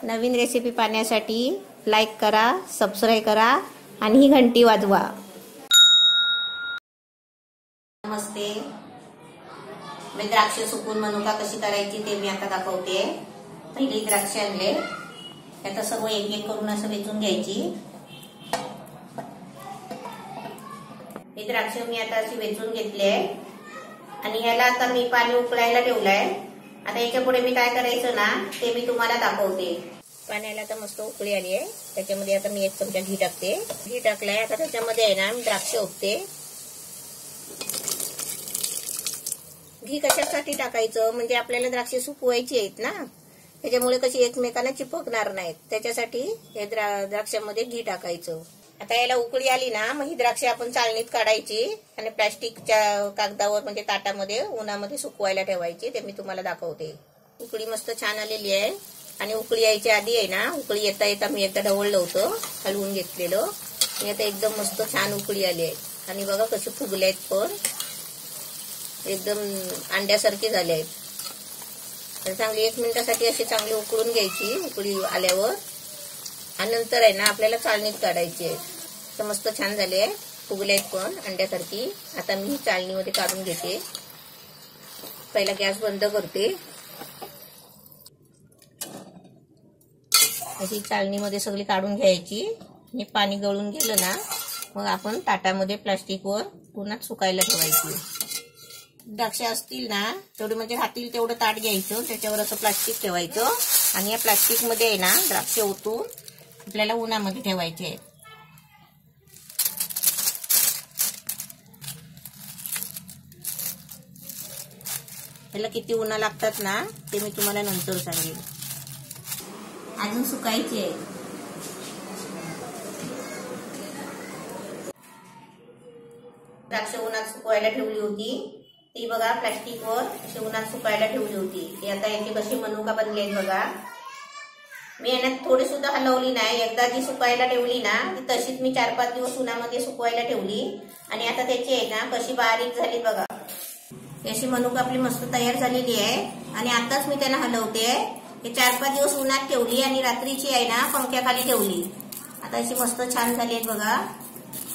नवीन recipe पाहण्यासाठी like करा, subscribe करा आणि ही घंटी वाजवा। नमस्ते, मी द्राक्ष सुकून मनुका कशी करायची ते मी आता दाखवते। पहिली द्राक्ष आणले, आता सगळं एक एक करून असं वेचून घ्यायची। हे द्राक्ष मी आता अशी वेचून घेतले आणि याला आता मी पाणी उकळायला ठेवलंय। आता याच्या पुढे मी काय करायचं ना ते मी तुम्हाला दाखवते। पाण्याला आता मस्त उकळी आली आहे, त्याच्यामध्ये आता मी 1 चमचा घी टाकते। घी टाकलाय, आता त्याच्यामध्ये आहे ना मी द्राक्ष ओतते। घी कशासाठी टाकायचं म्हणजे आपल्याला द्राक्ष सुकवायची आहेत ना, त्याच्यामुळे कशी एकमेकांना चिपकणार नाहीत, त्याच्यासाठी हे द्राक्षामध्ये घी टाकायचं। आता याला उकळी आली ना मग ही द्राक्ष आपण चाळणीत काढायची आणि प्लास्टिकच्या कागदावर म्हणजे ताटामध्ये उन्हामध्ये सुकवायला ठेवायची। ते मी तुम्हाला दाखवते। उकळी मस्त छान आलेली आहे आणि उकळी यायच्या आधी आहे ना, उकळी येता येता मी एकदा ढवळलं होतं, हलवून घेतलेलं आणि आता एकदम मस्त छान उकळी आली आहे। आणि बघा कसे फुगले आहेत, पण एकदम अंड्यासारखे झाले आहेत। तर चांगली 1 मिनिटासाठी अशी चांगली उकळून घ्यायची। उकळी आल्यावर आणि नंतर आहे ना आपल्याला चाळणीत काढायची आहे। तर मस्त छान झाले आहे, फुगले आहेत पण अंड्यासारखी। आता मी चाळणीमध्ये काढून घेते। पहिला गॅस बंद करते। अशी चाळणीमध्ये सगळी काढून घ्यायची आणि पाणी गळून गेलं ना मग आपण ताटामध्ये प्लास्टिकवर पुन्हा सुकायला ठेवायची। द्राक्ष असतील ना तेवढे म्हणजे हातील तेवढं ताट घ्यायचं, त्याच्यावर असं प्लास्टिक ठेवायचं आणि या प्लास्टिक मध्ये आहे ना द्राक्ष ओतून आपल्याला उन्हामध्ये ठेवायचे आहेत। त्याला किती उन्हा लागतात ना ते मी तुम्हाला नंतर सांगेन। अजून सुकायचे आहे। द्राक्ष उन्हात सुकवायला ठेवली होती ती बघा, प्लास्टिकवर अशी उन्हात सुकायला ठेवली होती ती। आता याची कशी मनुका बनली आहेत बघा। मी याच्यात थोडी सुद्धा हलवली नाही, एकदा जी सुकायला ठेवली ना ती तशीच मी 4-5 दिवस उन्हामध्ये सुकवायला ठेवली आणि आता त्याची आहे ना कशी बारीक झाली बघा। अशी मनुका आपली मस्त तयार झालेली आहे आणि आताच मी त्यांना हलवते। हे 4-5 दिवस उन्हात ठेवली आणि रात्रीची आहे ना पंख्याखाली ठेवली। आता अशी मस्त छान झाली आहेत बघा।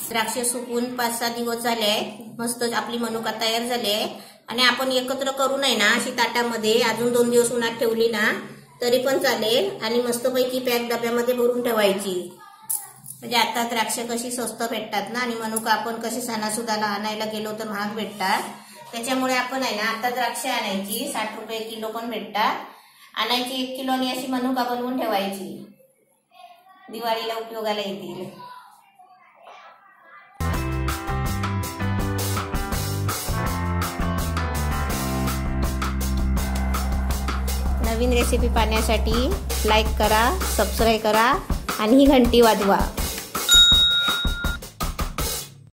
द्राक्ष सुकून 5-6 दिवस झाले आहेत, मस्त आपली मनुका तयार झाली आहे आणि आपण एकत्र करू नये ना अशी ताटामध्ये अजून 2 दिवस उन्हात ठेवली ना तरी पण चालेल आणि मस्तपैकी पॅक डब्यामध्ये भरून ठेवायची। म्हणजे आता द्राक्ष कशी स्वस्त भेटतात ना आणि मनुका आपण कशी सणासुदाला आणायला गेलो तर महाग भेटतात, त्याच्यामुळे आपण आहे ना आता द्राक्ष आणायची। 60 रुपये किलो पण भेटतात, आणायची 1 किलोनी अशी मनुका बनवून ठेवायची, दिवाळीला उपयोगाला येतील। नवीन रेसिपी पाहण्यासाठी लाईक करा, सबस्क्राईब करा आणि ही घंटी वाजवा।